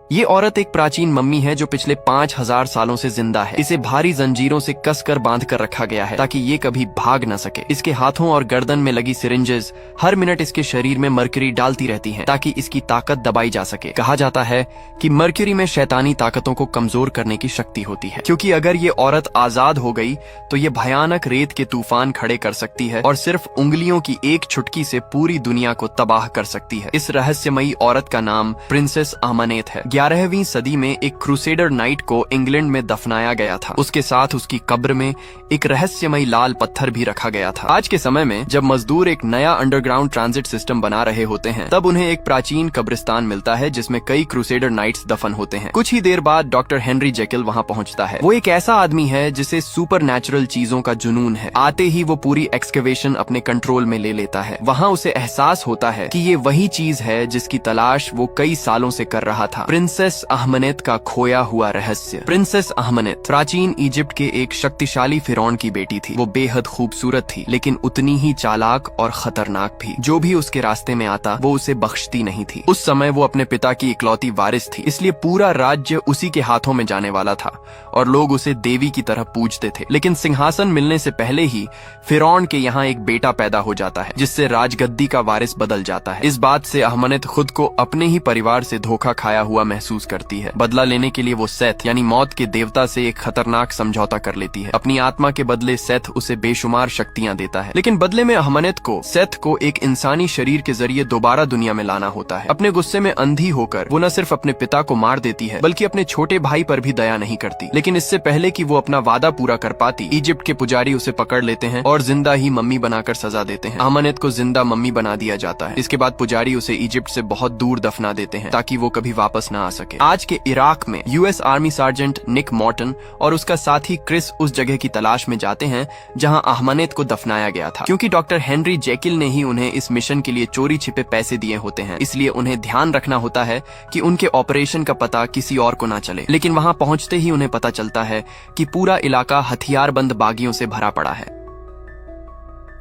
ये औरत एक प्राचीन मम्मी है जो पिछले 5000 सालों से जिंदा है। इसे भारी जंजीरों से कसकर बांध कर रखा गया है ताकि ये कभी भाग न सके। इसके हाथों और गर्दन में लगी सिरिंजेस हर मिनट इसके शरीर में मरकरी डालती रहती हैं ताकि इसकी ताकत दबाई जा सके। कहा जाता है कि मरकरी में शैतानी ताकतों को कमजोर करने की शक्ति होती है, क्योंकि अगर ये औरत आजाद हो गई तो ये भयानक रेत के तूफान खड़े कर सकती है और सिर्फ उंगलियों की एक छुटकी से पूरी दुनिया को तबाह कर सकती है। इस रहस्यमयी औरत का नाम प्रिंसेस अहमनेत है। 11वीं सदी में एक क्रूसेडर नाइट को इंग्लैंड में दफनाया गया था। उसके साथ उसकी कब्र में एक रहस्यमयी लाल पत्थर भी रखा गया था। आज के समय में जब मजदूर एक नया अंडरग्राउंड ट्रांजिट सिस्टम बना रहे होते हैं, तब उन्हें एक प्राचीन कब्रिस्तान मिलता है जिसमें कई क्रूसेडर नाइट्स दफन होते हैं। कुछ ही देर बाद डॉक्टर हेनरी जेकिल वहाँ पहुँचता है। वो एक ऐसा आदमी है जिसे सुपर नेचुरल चीजों का जुनून है। आते ही वो पूरी एक्सकेवेशन अपने कंट्रोल में ले लेता है। वहाँ उसे एहसास होता है कि ये वही चीज है जिसकी तलाश वो कई सालों से कर रहा था, प्रिंसेस अहमनेत का खोया हुआ रहस्य। प्रिंसेस अहमनेत प्राचीन इजिप्ट के एक शक्तिशाली फिरौन की बेटी थी। वो बेहद खूबसूरत थी, लेकिन उतनी ही चालाक और खतरनाक भी। जो भी उसके रास्ते में आता वो उसे बख्शती नहीं थी। उस समय वो अपने पिता की इकलौती वारिस थी, इसलिए पूरा राज्य उसी के हाथों में जाने वाला था और लोग उसे देवी की तरह पूजते थे। लेकिन सिंहासन मिलने से पहले ही फिरौन के यहाँ एक बेटा पैदा हो जाता है, जिससे राजगद्दी का वारिस बदल जाता है। इस बात से अहमनेत खुद को अपने ही परिवार से धोखा खाया हुआ महसूस करती है। बदला लेने के लिए वो सेथ यानी मौत के देवता से एक खतरनाक समझौता कर लेती है। अपनी आत्मा के बदले सेथ उसे बेशुमार शक्तियां देता है, लेकिन बदले में अहमनेत को सेथ को एक इंसानी शरीर के जरिए दोबारा दुनिया में लाना होता है। अपने गुस्से में अंधी होकर वो न सिर्फ अपने पिता को मार देती है, बल्कि अपने छोटे भाई पर भी दया नहीं करती। लेकिन इससे पहले कि वो अपना वादा पूरा कर पाती, इजिप्ट के पुजारी उसे पकड़ लेते हैं और जिंदा ही मम्मी बनाकर सजा देते हैं। अहमनेत को जिंदा मम्मी बना दिया जाता है। इसके बाद पुजारी उसे इजिप्ट से बहुत दूर दफना देते हैं ताकि वो कभी वापस न आ सके। आज के इराक में यूएस आर्मी सार्जेंट निक मॉर्टन और उसका साथी क्रिस उस जगह की तलाश में जाते हैं जहां अहमनेत को दफनाया गया था। क्योंकि डॉक्टर हेनरी जेकिल ने ही उन्हें इस मिशन के लिए चोरी छिपे पैसे दिए होते हैं, इसलिए उन्हें ध्यान रखना होता है कि उनके ऑपरेशन का पता किसी और को ना चले। लेकिन वहां पहुंचते ही उन्हें पता चलता है कि पूरा इलाका हथियारबंद बागियों से भरा पड़ा है।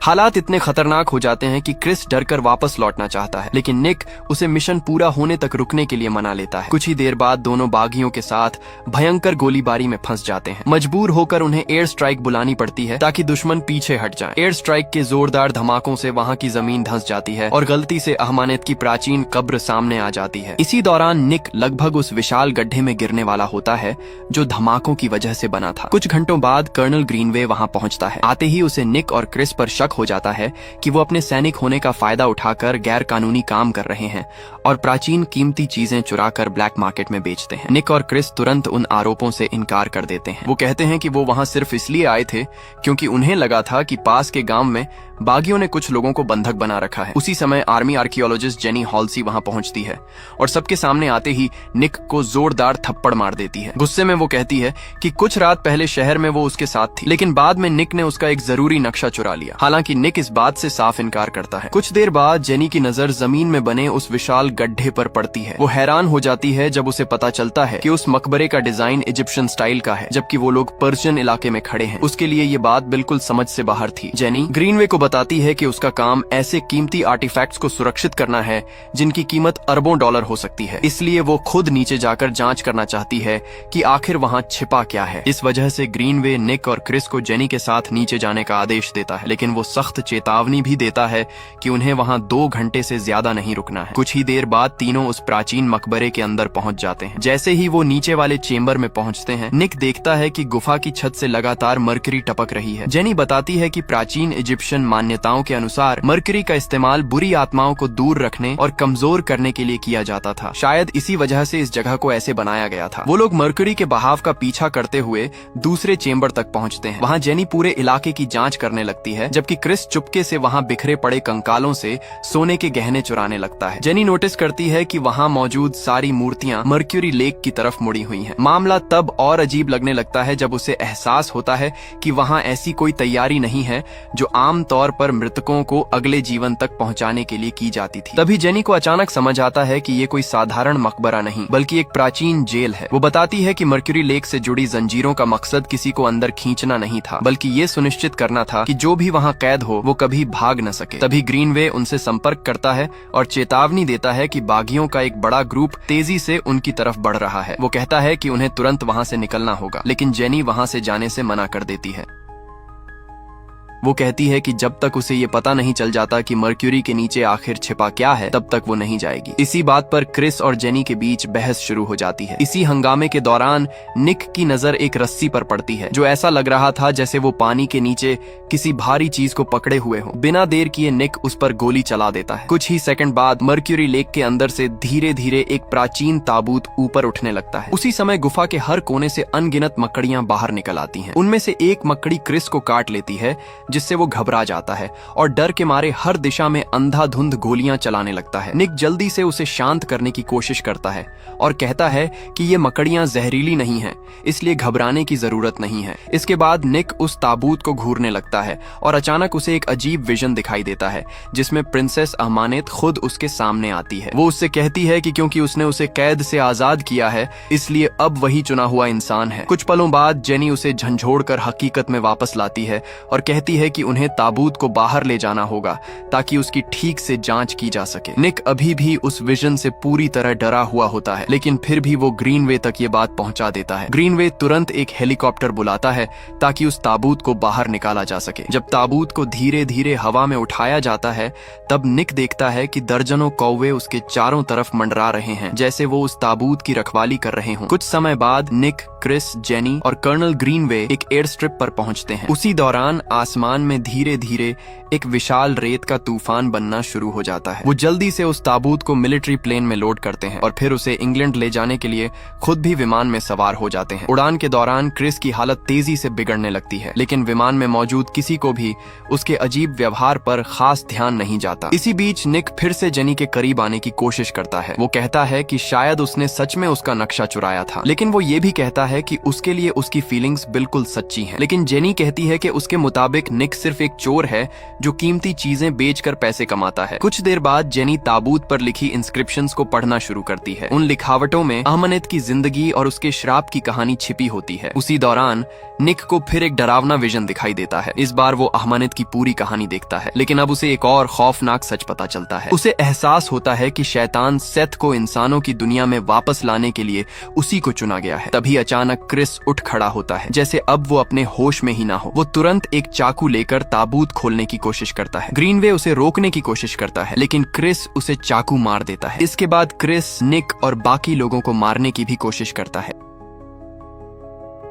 हालात इतने खतरनाक हो जाते हैं कि क्रिस डरकर वापस लौटना चाहता है, लेकिन निक उसे मिशन पूरा होने तक रुकने के लिए मना लेता है। कुछ ही देर बाद दोनों बागियों के साथ भयंकर गोलीबारी में फंस जाते हैं। मजबूर होकर उन्हें एयर स्ट्राइक बुलानी पड़ती है ताकि दुश्मन पीछे हट जाए। एयर स्ट्राइक के जोरदार धमाकों से वहां की जमीन धंस जाती है और गलती से अहमनेत की प्राचीन कब्र सामने आ जाती है। इसी दौरान निक लगभग उस विशाल गड्ढे में गिरने वाला होता है जो धमाकों की वजह से बना था। कुछ घंटों बाद कर्नल ग्रीनवे वहां पहुंचता है। आते ही उसे निक और क्रिस पर शक हो जाता है कि वो अपने सैनिक होने का फायदा उठाकर गैर कानूनी काम कर रहे हैं और प्राचीन कीमती चीजें चुराकर ब्लैक मार्केट में बेचते हैं। निक और क्रिस तुरंत उन आरोपों से इनकार कर देते हैं। वो कहते हैं कि वो वहां सिर्फ इसलिए आए थे क्योंकि उन्हें लगा था कि पास के गांव में बागियों ने कुछ लोगों को बंधक बना रखा है। उसी समय आर्मी आर्कियोलॉजिस्ट जेनी हॉल्सी वहां पहुंचती है और सबके सामने आते ही निक को जोरदार थप्पड़ मार देती है। गुस्से में वो कहती है कि कुछ रात पहले शहर में वो उसके साथ थी, लेकिन बाद में निक ने उसका एक जरूरी नक्शा चुरा लिया। हालांकि निक इस बात से साफ इनकार करता है। कुछ देर बाद जेनी की नजर जमीन में बने उस विशाल गड्ढे पर पड़ती है। वो हैरान हो जाती है जब उसे पता चलता है कि उस मकबरे का डिजाइन इजिप्शियन स्टाइल का है, जबकि वो लोग पर्शियन इलाके में खड़े हैं। उसके लिए ये बात बिल्कुल समझ से बाहर थी। जेनी ग्रीनवे को बताती है कि उसका काम ऐसे कीमती आर्टिफैक्ट्स को सुरक्षित करना है जिनकी कीमत अरबों डॉलर हो सकती है, इसलिए वो खुद नीचे जाकर जांच करना चाहती है कि आखिर वहां छिपा क्या है। इस वजह से ग्रीनवे निक और क्रिस को जेनी के साथ नीचे जाने का आदेश देता है, लेकिन वो सख्त चेतावनी भी देता है कि उन्हें वहां 2 घंटे से ज्यादा नहीं रुकना है। कुछ ही देर बाद तीनों उस प्राचीन मकबरे के अंदर पहुंच जाते हैं। जैसे ही वो नीचे वाले चेंबर में पहुंचते हैं, निक देखता है कि गुफा की छत से लगातार मरकरी टपक रही है। जेनी बताती है कि प्राचीन इजिप्शियन मान्यताओं के अनुसार मरकरी का इस्तेमाल बुरी आत्माओं को दूर रखने और कमजोर करने के लिए किया जाता था। शायद इसी वजह से इस जगह को ऐसे बनाया गया था। वो लोग मरकरी के बहाव का पीछा करते हुए दूसरे चेंबर तक पहुंचते हैं। वहां जेनी पूरे इलाके की जांच करने लगती है, जबकि क्रिस चुपके से वहां बिखरे पड़े कंकालों से सोने के गहने चुराने लगता है। जेनी नोटिस करती है कि वहां मौजूद सारी मूर्तियां मर्क्यूरी लेक की तरफ मुड़ी हुई हैं। मामला तब और अजीब लगने लगता है जब उसे एहसास होता है कि वहां ऐसी कोई तैयारी नहीं है जो आम तौर तौर पर मृतकों को अगले जीवन तक पहुंचाने के लिए की जाती थी। तभी जेनी को अचानक समझ आता है कि ये कोई साधारण मकबरा नहीं बल्कि एक प्राचीन जेल है। वो बताती है कि मर्क्यूरी लेक से जुड़ी जंजीरों का मकसद किसी को अंदर खींचना नहीं था बल्कि ये सुनिश्चित करना था कि जो भी वहाँ कैद हो वो कभी भाग न सके। तभी ग्रीनवे उनसे संपर्क करता है और चेतावनी देता है कि बागियों का एक बड़ा ग्रुप तेजी से उनकी तरफ बढ़ रहा है। वो कहता है कि उन्हें तुरंत वहाँ से निकलना होगा, लेकिन जेनी वहाँ से जाने से मना कर देती है। वो कहती है कि जब तक उसे ये पता नहीं चल जाता कि मर्क्यूरी के नीचे आखिर छिपा क्या है तब तक वो नहीं जाएगी। इसी बात पर क्रिस और जेनी के बीच बहस शुरू हो जाती है। इसी हंगामे के दौरान निक की नजर एक रस्सी पर पड़ती है जो ऐसा लग रहा था जैसे वो पानी के नीचे किसी भारी चीज को पकड़े हुए हो। बिना देर किए निक उस पर गोली चला देता है। कुछ ही सेकंड बाद मर्क्यूरी लेक के अंदर से धीरे धीरे एक प्राचीन ताबूत ऊपर उठने लगता है। उसी समय गुफा के हर कोने से अनगिनत मकड़ियां बाहर निकल आती हैं। उनमें से एक मकड़ी क्रिस को काट लेती है जिससे वो घबरा जाता है और डर के मारे हर दिशा में अंधाधुंध गोलियां चलाने लगता है। निक जल्दी से उसे शांत करने की कोशिश करता है और कहता है कि ये मकड़ियां जहरीली नहीं हैं, इसलिए घबराने की जरूरत नहीं है। इसके बाद निक उस ताबूत को घूरने लगता है और अचानक उसे एक अजीब विजन दिखाई देता है जिसमें प्रिंसेस अहमानेत खुद उसके सामने आती है। वो उससे कहती है कि क्योंकि उसने उसे कैद से आजाद किया है इसलिए अब वही चुना हुआ इंसान है। कुछ पलों बाद जेनी उसे झंझोड़कर हकीकत में वापस लाती है और कहती है कि उन्हें ताबूत को बाहर ले जाना होगा ताकि उसकी ठीक से जांच की जा सके। निक अभी भी उस विजन से पूरी तरह डरा हुआ होता है, लेकिन फिर भी वो ग्रीनवे तक ये बात पहुंचा देता है। ग्रीनवे तुरंत एक हेलीकॉप्टर बुलाता है ताकि उस ताबूत को बाहर निकाला जा सके। जब ताबूत को धीरे धीरे हवा में उठाया जाता है तब निक देखता है कि दर्जनों कौवे उसके चारों तरफ मंडरा रहे हैं जैसे वो उस ताबूत की रखवाली कर रहे हों। कुछ समय बाद निक, क्रिस, जेनी और कर्नल ग्रीनवे एक एयर स्ट्रिप पर पहुंचते हैं। उसी दौरान आसमान में धीरे धीरे एक विशाल रेत का तूफान बनना शुरू हो जाता है। वो जल्दी से उस ताबूत को मिलिट्री प्लेन में लोड करते हैं और फिर उसे इंग्लैंड ले जाने के लिए खुद भी विमान में सवार हो जाते हैं। उड़ान के दौरान क्रिस की हालत तेजी से बिगड़ने लगती है, लेकिन विमान में मौजूद किसी को भी उसके अजीब व्यवहार पर खास ध्यान नहीं जाता। इसी बीच निक फिर से जेनी के करीब आने की कोशिश करता है। वो कहता है कि शायद उसने सच में उसका नक्शा चुराया था, लेकिन वो ये भी कहता है कि उसके लिए उसकी फीलिंग्स बिल्कुल सच्ची हैं। लेकिन जेनी कहती है कि उसके मुताबिक निक सिर्फ एक चोर है जो कीमती चीजें बेचकर पैसे कमाता है। कुछ देर बाद जेनी ताबूत पर लिखी इंस्क्रिप्शंस को पढ़ना शुरू करती है। उन लिखावटों में अहमनेत की जिंदगी और उसके श्राप की कहानी छिपी होती है। उसी दौरान निक को फिर एक डरावना विजन दिखाई देता है। इस बार वो अहमनेत की पूरी कहानी देखता है, लेकिन अब उसे एक और खौफनाक सच पता चलता है। उसे एहसास होता है कि शैतान सेथ को इंसानों की दुनिया में वापस लाने के लिए उसी को चुना गया है। तभी अचानक क्रिस उठ खड़ा होता है जैसे अब वो अपने होश में ही ना हो। वो तुरंत एक चाकू लेकर ताबूत खोलने की कोशिश करता है। ग्रीनवे उसे रोकने की कोशिश करता है, लेकिन क्रिस उसे चाकू मार देता है। इसके बाद क्रिस, निक और बाकी लोगों को मारने की भी कोशिश करता है।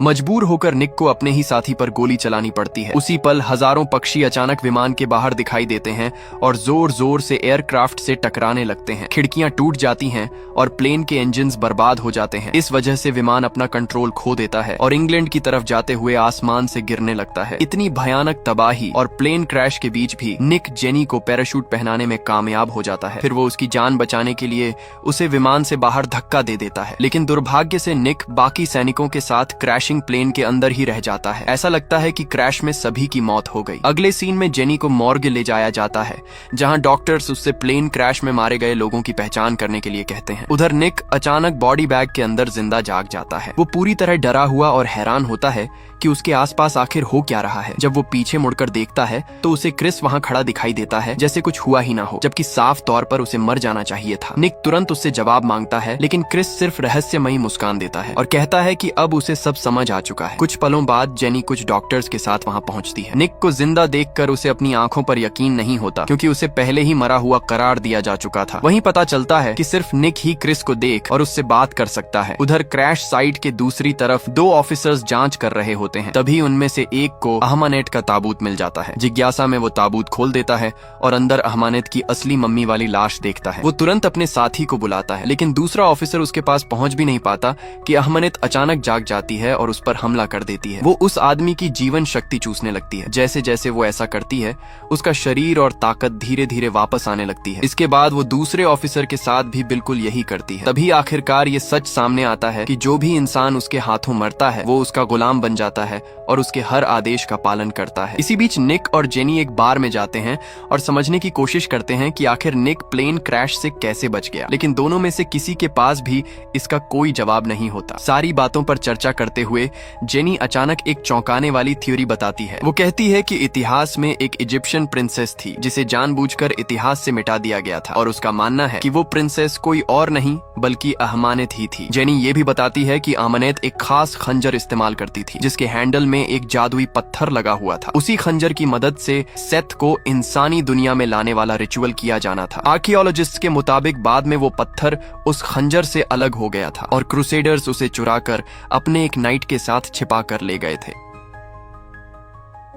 मजबूर होकर निक को अपने ही साथी पर गोली चलानी पड़ती है। उसी पल हजारों पक्षी अचानक विमान के बाहर दिखाई देते हैं और जोर जोर से एयरक्राफ्ट से टकराने लगते हैं। खिड़कियां टूट जाती हैं और प्लेन के इंजन्स बर्बाद हो जाते हैं। इस वजह से विमान अपना कंट्रोल खो देता है और इंग्लैंड की तरफ जाते हुए आसमान से गिरने लगता है। इतनी भयानक तबाही और प्लेन क्रैश के बीच भी निक जेनी को पैराशूट पहनाने में कामयाब हो जाता है। फिर वो उसकी जान बचाने के लिए उसे विमान से बाहर धक्का दे देता है, लेकिन दुर्भाग्य से निक बाकी सैनिकों के साथ क्रैश प्लेन के अंदर ही रह जाता है। ऐसा लगता है कि क्रैश में सभी की मौत हो गई। अगले सीन में जेनी को मॉर्ग ले जाया जाता है जहां डॉक्टर्स उससे प्लेन क्रैश में मारे गए लोगों की पहचान करने के लिए कहते हैं। उधर निक अचानक बॉडी बैग के अंदर जिंदा जाग जाता है। वो पूरी तरह डरा हुआ और हैरान होता है कि उसके आसपास आखिर हो क्या रहा है। जब वो पीछे मुड़कर देखता है तो उसे क्रिस वहां खड़ा दिखाई देता है जैसे कुछ हुआ ही ना हो, जबकि साफ तौर पर उसे मर जाना चाहिए था। निक तुरंत उससे जवाब मांगता है, लेकिन क्रिस सिर्फ रहस्यमयी मुस्कान देता है और कहता है कि अब उसे सब समझ आ चुका है। कुछ पलों बाद जेनी कुछ डॉक्टर्स के साथ वहां पहुंचती है। निक को जिंदा देखकर उसे अपनी आंखों पर यकीन नहीं होता, क्योंकि उसे पहले ही मरा हुआ करार दिया जा चुका था। वहीं पता चलता है कि सिर्फ निक ही क्रिस को देख और उससे बात कर सकता है। उधर क्रैश साइट के दूसरी तरफ 2 ऑफिसर्स जांच कर रहे होते हैं। तभी उनमें से एक को अहमानेट का ताबूत मिल जाता है। जिज्ञासा में वो ताबूत खोल देता है और अंदर अहमानेट की असली मम्मी वाली लाश देखता है। वो तुरंत अपने साथी को बुलाता है, लेकिन दूसरा ऑफिसर उसके पास पहुंच भी नहीं पाता कि अहमानेट अचानक जाग जाती है और उस पर हमला कर देती है। वो उस आदमी की जीवन शक्ति चूसने लगती है। जैसे जैसे वो ऐसा करती है, उसका शरीर और ताकत धीरे धीरे वापस आने लगती है। इसके बाद वो दूसरे ऑफिसर के साथ भी बिल्कुल यही करती है। तभी आखिरकार ये सच सामने आता है कि जो भी इंसान उसके हाथों मरता है वो उसका गुलाम बन जाता है जाता है और उसके हर आदेश का पालन करता है। इसी बीच निक और जेनी एक बार में जाते हैं और समझने की कोशिश करते हैं कि आखिर निक प्लेन क्रैश से कैसे बच गया, लेकिन दोनों में से किसी के पास भी इसका कोई जवाब नहीं होता। सारी बातों पर चर्चा करते हुए जेनी अचानक एक चौंकाने वाली थ्योरी बताती है। वो कहती है कि इतिहास में एक इजिप्शियन प्रिंसेस थी जिसे जानबूझकर इतिहास से मिटा दिया गया था, और उसका मानना है कि वो प्रिंसेस कोई और नहीं बल्कि अहमानेत ही थी। जेनी ये भी बताती है कि अहमानेत एक खास खंजर इस्तेमाल करती थी जिसके हैंडल में एक जादुई पत्थर लगा हुआ था। उसी खंजर की मदद से सेथ को इंसानी दुनिया में लाने वाला रिचुअल किया जाना था। आर्कियोलॉजिस्ट के मुताबिक बाद में वो पत्थर उस खंजर से अलग हो गया था और क्रूसेडर्स उसे चुराकर अपने एक नाइट के साथ छिपा कर ले गए थे।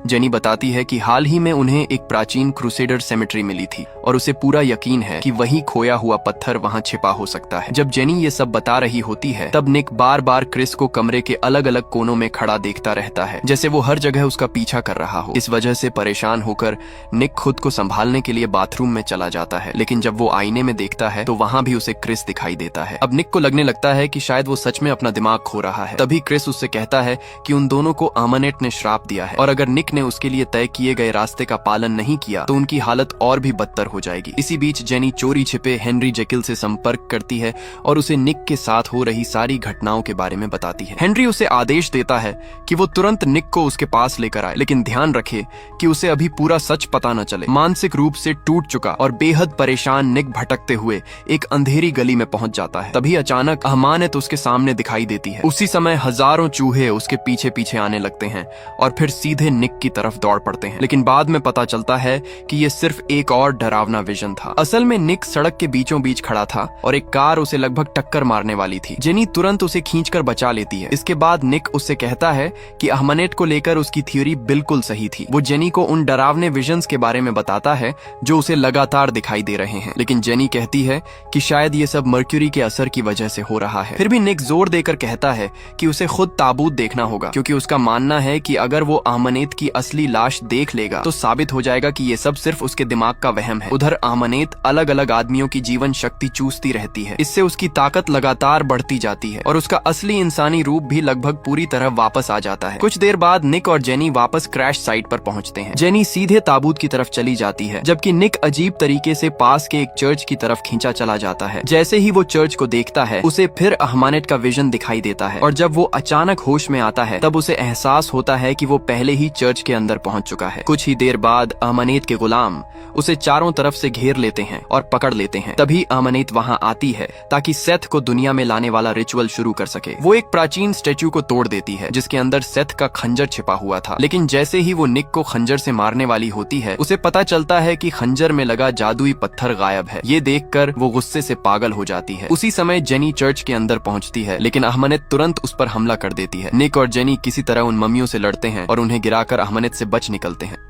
जेनी बताती है कि हाल ही में उन्हें एक प्राचीन क्रूसेडर सेमेट्री मिली थी और उसे पूरा यकीन है कि वही खोया हुआ पत्थर वहां छिपा हो सकता है। जब जेनी ये सब बता रही होती है तब निक बार बार क्रिस को कमरे के अलग अलग कोनों में खड़ा देखता रहता है, जैसे वो हर जगह उसका पीछा कर रहा हो। इस वजह से परेशान होकर निक खुद को संभालने के लिए बाथरूम में चला जाता है, लेकिन जब वो आईने में देखता है तो वहां भी उसे क्रिस दिखाई देता है। अब निक को लगने लगता है कि शायद वो सच में अपना दिमाग खो रहा है। तभी क्रिस उससे कहता है कि उन दोनों को अहमानेत ने श्राप दिया है और अगर निक ने उसके लिए तय किए गए रास्ते का पालन नहीं किया तो उनकी हालत और भी बदतर हो जाएगी। इसी बीच जेनी चोरी छिपे हेनरी जेकिल से संपर्क करती है और उसे निक के साथ हो रही सारी घटनाओं के बारे में बताती है। हेनरी उसे आदेश देता है कि वो तुरंत निक को उसके पास लेकर आए, लेकिन ध्यान रखे कि उसे अभी पूरा सच पता न चले। मानसिक रूप से टूट चुका और बेहद परेशान निक भटकते हुए एक अंधेरी गली में पहुंच जाता है। तभी अचानक अहमानेत उसके सामने दिखाई देती है। उसी समय हजारों चूहे उसके पीछे पीछे आने लगते हैं और फिर सीधे निक की तरफ दौड़ पड़ते हैं, लेकिन बाद में पता चलता है कि ये सिर्फ एक और डरावना विजन था। असल में निक सड़क के बीचों बीच खड़ा था और एक कार उसे लगभग टक्कर मारने वाली थी। जेनी तुरंत उसे खींचकर बचा लेती है। इसके बाद निक उससे कहता है कि अहमानेत को लेकर उसकी थ्योरी बिल्कुल सही थी। वो जेनी को उन डरावने विजन्स के बारे में बताता है जो उसे लगातार दिखाई दे रहे हैं, लेकिन जेनी कहती है कि शायद ये सब मर्क्यूरी के असर की वजह से हो रहा है। फिर भी निक जोर देकर कहता है कि उसे खुद ताबूत देखना होगा, क्योंकि उसका मानना है कि अगर वो अहमानेत की असली लाश देख लेगा तो साबित हो जाएगा कि ये सब सिर्फ उसके दिमाग का वहम है। उधर अहमानेत अलग अलग आदमियों की जीवन शक्ति चूसती रहती है। इससे उसकी ताकत लगातार बढ़ती जाती है और उसका असली इंसानी रूप भी लगभग पूरी तरह वापस आ जाता है। कुछ देर बाद निक और जेनी वापस क्रैश साइट पर पहुंचते हैं। जेनी सीधे ताबूत की तरफ चली जाती है, जबकि निक अजीब तरीके से पास के एक चर्च की तरफ खींचा चला जाता है। जैसे ही वो चर्च को देखता है उसे फिर अहमानेत का विजन दिखाई देता है और जब वो अचानक होश में आता है तब उसे एहसास होता है कि वो पहले ही चर्च के अंदर पहुंच चुका है। कुछ ही देर बाद अहमानेत के गुलाम उसे चारों तरफ से घेर लेते हैं और पकड़ लेते हैं। तभी अहमानेत वहां आती है ताकि सेथ को दुनिया में लाने वाला रिचुअल शुरू कर सके। वो एक प्राचीन स्टेच्यू को तोड़ देती है जिसके अंदर सेथ का खंजर छिपा हुआ था, लेकिन जैसे ही वो निक को खंजर से मारने वाली होती है उसे पता चलता है कि खंजर में लगा जादुई पत्थर गायब है। ये देखकर वो गुस्से से पागल हो जाती है। उसी समय जेनी चर्च के अंदर पहुंचती है, लेकिन अहमानेत तुरंत उस पर हमला कर देती है। निक और जेनी किसी तरह उन मम्मियों से लड़ते हैं और उन्हें गिराकर अहमानेत से बच निकलते हैं।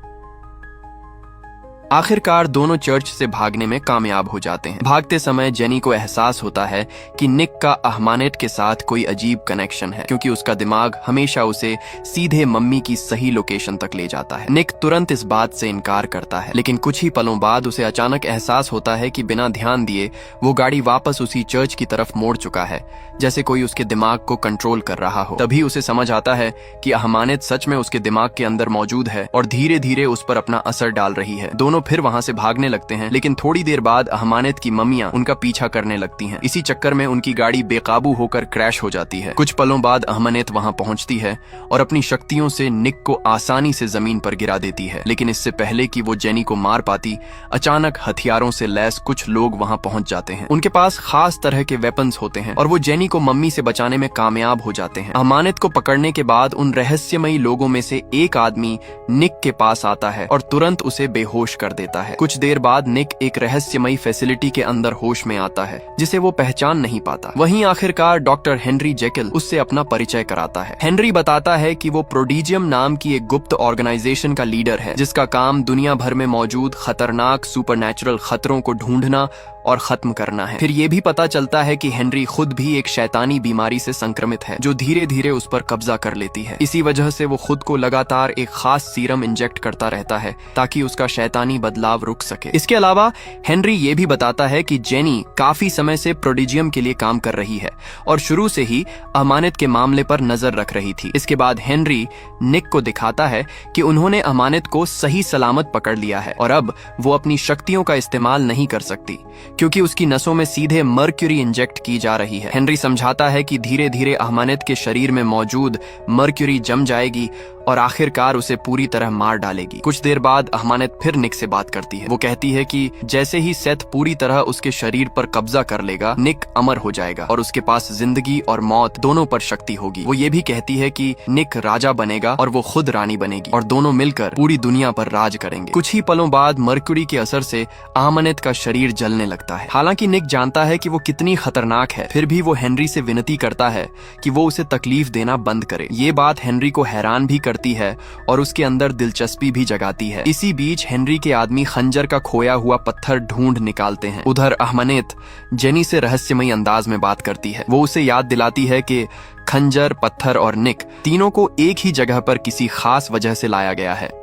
आखिरकार दोनों चर्च से भागने में कामयाब हो जाते हैं। भागते समय जेनी को एहसास होता है कि निक का अहमानेत के साथ कोई अजीब कनेक्शन है, क्योंकि उसका दिमाग हमेशा उसे सीधे मम्मी की सही लोकेशन तक ले जाता है। निक तुरंत इस बात से इनकार करता है, लेकिन कुछ ही पलों बाद उसे अचानक एहसास होता है कि बिना ध्यान दिए वो गाड़ी वापस उसी चर्च की तरफ मोड़ चुका है, जैसे कोई उसके दिमाग को कंट्रोल कर रहा हो। तभी उसे समझ आता है कि अहमानेत सच में उसके दिमाग के अंदर मौजूद है और धीरे धीरे उस पर अपना असर डाल रही है। दोनों फिर वहां से भागने लगते हैं, लेकिन थोड़ी देर बाद अहमानेत की मम्मियां उनका पीछा करने लगती हैं। इसी चक्कर में उनकी गाड़ी बेकाबू होकर क्रैश हो जाती है। कुछ पलों बाद अहमानेत वहां पहुंचती है और अपनी शक्तियों से निक को आसानी से जमीन पर गिरा देती है, लेकिन इससे पहले कि वो जेनी को मार पाती, अचानक हथियारों से लैस कुछ लोग वहां पहुंच जाते हैं। उनके पास खास तरह के वेपन्स होते हैं और वो जेनी को मम्मी से बचाने में कामयाब हो जाते हैं। अहमानेत को पकड़ने के बाद उन रहस्यमयी लोगों में से एक आदमी निक के पास आता है और तुरंत उसे बेहोश कर देता है। कुछ देर बाद निक एक रहस्यमयी फैसिलिटी के अंदर होश में आता है जिसे वो पहचान नहीं पाता। वहीं आखिरकार डॉक्टर हेनरी जेकिल उससे अपना परिचय कराता है। हेनरी बताता है कि वो प्रोडिजियम नाम की एक गुप्त ऑर्गेनाइजेशन का लीडर है जिसका काम दुनिया भर में मौजूद खतरनाक सुपरनैचुरल खतरों को ढूंढना और खत्म करना है। फिर ये भी पता चलता है कि हेनरी खुद भी एक शैतानी बीमारी से संक्रमित है जो धीरे धीरे उस पर कब्जा कर लेती है। इसी वजह से वो खुद को लगातार एक खास सीरम इंजेक्ट करता रहता है ताकि उसका शैतानी बदलाव रुक सके। इसके अलावा हेनरी ये भी बताता है कि जेनी काफी समय से प्रोडिजियम के लिए काम कर रही है और शुरू से ही अमानत के मामले पर नजर रख रही थी। इसके बाद हेनरी निक को दिखाता है कि उन्होंने अमानत को सही सलामत पकड़ लिया है और अब वो अपनी शक्तियों का इस्तेमाल नहीं कर सकती क्योंकि उसकी नसों में सीधे मर्क्यूरी इंजेक्ट की जा रही है। हेनरी समझाता है कि धीरे धीरे अमानत के शरीर में मौजूद मर्क्यूरी जम जाएगी और आखिरकार उसे पूरी तरह मार डालेगी। कुछ देर बाद अमानत फिर निक से बात करती है। वो कहती है कि जैसे ही सेथ पूरी तरह उसके शरीर पर कब्जा कर लेगा, निक अमर हो जाएगा और उसके पास जिंदगी और मौत दोनों पर शक्ति होगी। वो ये भी कहती है कि निक राजा बनेगा और वो खुद रानी बनेगी और दोनों मिलकर पूरी दुनिया पर राज करेंगे। कुछ ही पलों बाद मर्क्यूरी के असर से अमानत का शरीर जलने लगता है। हालांकि निक जानता है कि वो कितनी खतरनाक है, फिर भी वो हेनरी से विनती करता है कि वो उसे तकलीफ देना बंद करे। ये बात हेनरी को हैरान भी करती है और उसके अंदर दिलचस्पी भी जगाती है। इसी बीच हेनरी के आदमी खंजर का खोया हुआ पत्थर ढूंढ निकालते हैं। उधर अमानत जेनी से रहस्यमयी अंदाज में बात करती है। वो उसे याद दिलाती है कि खंजर, पत्थर और निक तीनों को एक ही जगह पर किसी खास वजह से लाया गया है।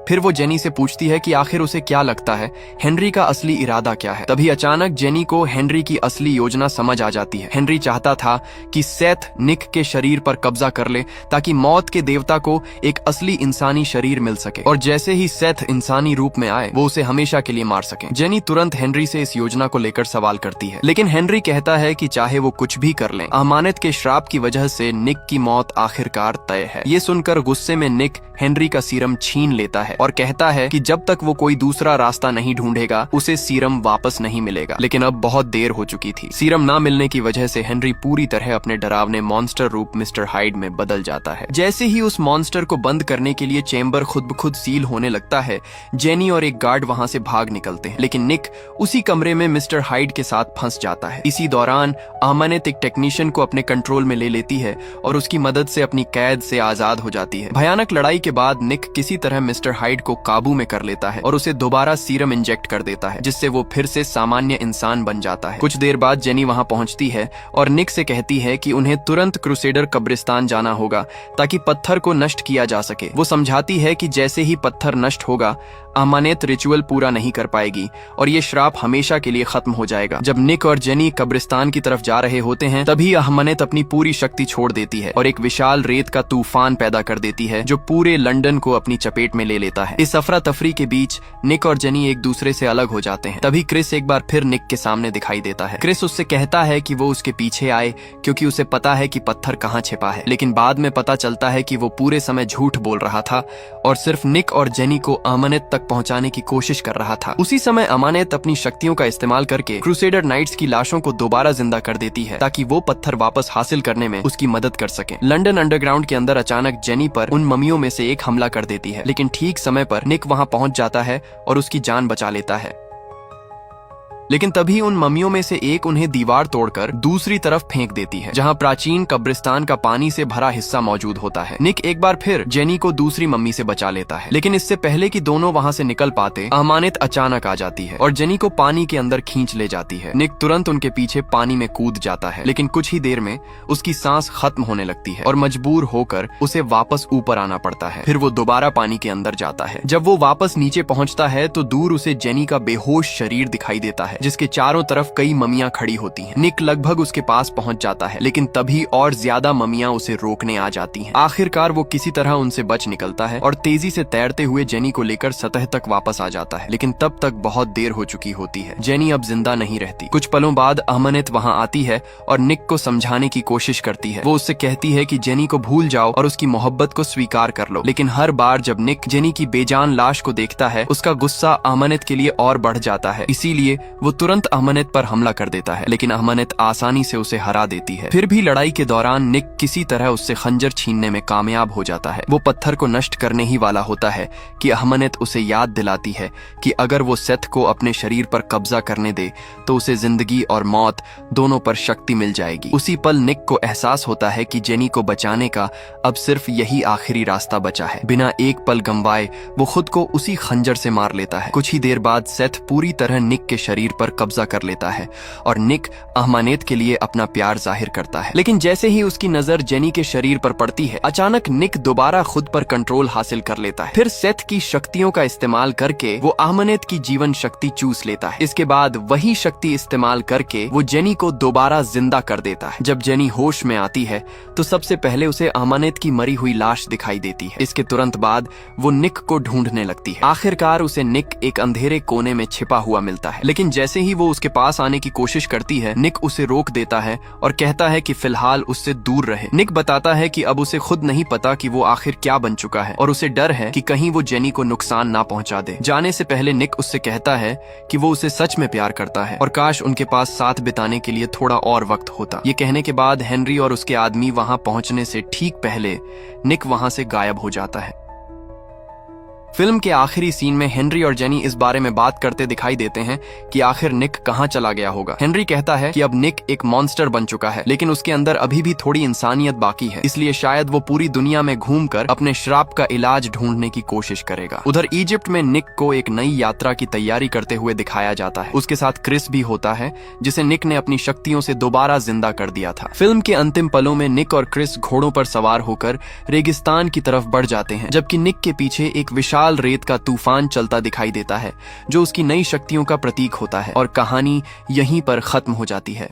फिर वो जेनी से पूछती है कि आखिर उसे क्या लगता है हेनरी का असली इरादा क्या है। तभी अचानक जेनी को हेनरी की असली योजना समझ आ जाती है। हेनरी चाहता था कि सेथ निक के शरीर पर कब्जा कर ले ताकि मौत के देवता को एक असली इंसानी शरीर मिल सके और जैसे ही सेथ इंसानी रूप में आए वो उसे हमेशा के लिए मार सके। जेनी तुरंत हेनरी से इस योजना को लेकर सवाल करती है, लेकिन हेनरी कहता है कि चाहे वो कुछ भी कर लें, अमानत के श्राप की वजह से निक की मौत आखिरकार तय है। ये सुनकर गुस्से में निक हेनरी का सीरम छीन लेता है और कहता है कि जब तक वो कोई दूसरा रास्ता नहीं ढूंढेगा उसे सीरम वापस नहीं मिलेगा। लेकिन अब बहुत देर हो चुकी थी। सीरम ना मिलने की वजह से हेनरी पूरी तरह अपने डरावने मॉन्स्टर रूप मिस्टर हाइड में बदल जाता है। जैसे ही उस मॉन्स्टर को बंद करने के लिए चेंबर खुद ब खुद सील होने लगता है, जेनी और एक गार्ड वहां से भाग निकलते हैं, लेकिन निक उसी कमरे में मिस्टर हाइड के साथ फंस जाता है। इसी दौरान अमानत एक टेक्नीशियन को अपने कंट्रोल में ले लेती है और उसकी मदद से अपनी कैद से आजाद हो जाती है। भयानक लड़ाई के बाद निक किसी तरह मिस्टर हाइड को काबू में कर लेता है और उसे दोबारा सीरम इंजेक्ट कर देता है, जिससे वो फिर से सामान्य इंसान बन जाता है। कुछ देर बाद जेनी वहां पहुंचती है और निक से कहती है कि उन्हें तुरंत क्रूसेडर कब्रिस्तान जाना होगा ताकि पत्थर को नष्ट किया जा सके। वो समझाती है कि जैसे ही पत्थर नष्ट होगा अमानत रिचुअल पूरा नहीं कर पाएगी और ये श्राप हमेशा के लिए खत्म हो जाएगा। जब निक और जेनी कब्रिस्तान की तरफ जा रहे होते हैं तभी अमानत अपनी पूरी शक्ति छोड़ देती है और एक विशाल रेत का तूफान पैदा कर देती है जो पूरे लंदन को अपनी चपेट में ले लेता है। इस अफरा तफरी के बीच निक और जेनी एक दूसरे से अलग हो जाते हैं। तभी क्रिस एक बार फिर निक के सामने दिखाई देता है। क्रिस उससे कहता है कि वो उसके पीछे आए क्योंकि उसे पता है कि पत्थर कहाँ छिपा है, लेकिन बाद में पता चलता है कि वो पूरे समय झूठ बोल रहा था और सिर्फ निक और जेनी को अमानत तक पहुंचाने की कोशिश कर रहा था। उसी समय अमानत अपनी शक्तियों का इस्तेमाल करके क्रूसेडर नाइट्स की लाशों को दोबारा जिंदा कर देती है ताकि वो पत्थर वापस हासिल करने में उसकी मदद कर सके। लंदन अंडरग्राउंड के अंदर अचानक जेनी पर उन ममियों में से एक हमला कर देती है, लेकिन ठीक समय पर निक वहां पहुंच जाता है और उसकी जान बचा लेता है। लेकिन तभी उन ममियों में से एक उन्हें दीवार तोड़कर दूसरी तरफ फेंक देती है जहां प्राचीन कब्रिस्तान का पानी से भरा हिस्सा मौजूद होता है। निक एक बार फिर जेनी को दूसरी मम्मी से बचा लेता है, लेकिन इससे पहले कि दोनों वहां से निकल पाते अमानत अचानक आ जाती है और जेनी को पानी के अंदर खींच ले जाती है। निक तुरंत उनके पीछे पानी में कूद जाता है, लेकिन कुछ ही देर में उसकी सांस खत्म होने लगती है और मजबूर होकर उसे वापस ऊपर आना पड़ता है। फिर वो दोबारा पानी के अंदर जाता है। जब वो वापस नीचे पहुंचता है तो दूर उसे जेनी का बेहोश शरीर दिखाई देता है जिसके चारों तरफ कई ममियां खड़ी होती हैं। निक लगभग उसके पास पहुंच जाता है, लेकिन तभी और ज्यादा ममियां उसे रोकने आ जाती हैं। आखिरकार वो किसी तरह उनसे बच निकलता है और तेजी से तैरते हुए जेनी को लेकर सतह तक वापस आ जाता है, लेकिन तब तक बहुत देर हो चुकी होती है। जेनी अब जिंदा नहीं रहती। कुछ पलों बाद अमानत वहां आती है और निक को समझाने की कोशिश करती है। वो उससे कहती है कि जेनी को भूल जाओ और उसकी मोहब्बत को स्वीकार कर लो, लेकिन हर बार जब निक जेनी की बेजान लाश को देखता है उसका गुस्सा अमानत के लिए और बढ़ जाता है। इसीलिए वो तुरंत अहमनेत पर हमला कर देता है, लेकिन अहमनेत आसानी से उसे हरा देती है। फिर भी लड़ाई के दौरान निक किसी तरह उससे खंजर छीनने में कामयाब हो जाता है। वो पत्थर को नष्ट करने ही वाला होता है कि अहमनेत उसे याद दिलाती है कि अगर वो सेथ को अपने शरीर पर कब्जा करने दे तो उसे जिंदगी और मौत दोनों पर शक्ति मिल जाएगी। उसी पल निक को एहसास होता है कि जेनी को बचाने का अब सिर्फ यही आखिरी रास्ता बचा है। बिना एक पल गंवाए वो खुद को उसी खंजर से मार लेता है। कुछ ही देर बाद सेथ पूरी तरह निक के शरीर पर कब्जा कर लेता है और निक अहमनेत के लिए अपना प्यार जाहिर करता है। लेकिन जैसे ही उसकी नजर जेनी के शरीर पर पड़ती है, अचानक निक दोबारा खुद पर कंट्रोल हासिल कर लेता है। फिर सेथ की शक्तियों का इस्तेमाल करके वो अहमनेत की जीवन शक्ति चूस लेता है। इसके बाद वही शक्ति इस्तेमाल करके वो जेनी को दोबारा जिंदा कर देता है। जब जेनी होश में आती है तो सबसे पहले उसे अहमनेत की मरी हुई लाश दिखाई देती है। इसके तुरंत बाद वो निक को ढूंढने लगती है। आखिरकार उसे निक एक अंधेरे कोने में छिपा हुआ मिलता है, लेकिन जैसे ही वो उसके पास आने की कोशिश करती है, निक उसे रोक देता है और कहता है कि फिलहाल उससे दूर रहे। निक बताता है कि अब उसे खुद नहीं पता कि वो आखिर क्या बन चुका है और उसे डर है कि कहीं वो जेनी को नुकसान ना पहुंचा दे। जाने से पहले निक उससे कहता है कि वो उसे सच में प्यार करता है और काश उनके पास साथ बिताने के लिए थोड़ा और वक्त होता। ये कहने के बाद हेनरी और उसके आदमी वहां पहुंचने से ठीक पहले निक वहां से गायब हो जाता है। फिल्म के आखिरी सीन में हेनरी और जेनी इस बारे में बात करते दिखाई देते हैं कि आखिर निक कहां चला गया होगा। हेनरी कहता है कि अब निक एक मॉन्स्टर बन चुका है, लेकिन उसके अंदर अभी भी थोड़ी इंसानियत बाकी है, इसलिए शायद वो पूरी दुनिया में घूमकर अपने श्राप का इलाज ढूंढने की कोशिश करेगा। उधर इजिप्ट में निक को एक नई यात्रा की तैयारी करते हुए दिखाया जाता है। उसके साथ क्रिस भी होता है, जिसे निक ने अपनी शक्तियों से दोबारा जिंदा कर दिया था। फिल्म के अंतिम पलों में निक और क्रिस घोड़ों पर सवार होकर रेगिस्तान की तरफ बढ़ जाते हैं, जबकि निक के पीछे एक विशाल रेत का तूफान चलता दिखाई देता है, जो उसकी नई शक्तियों का प्रतीक होता है और कहानी यहीं पर खत्म हो जाती है।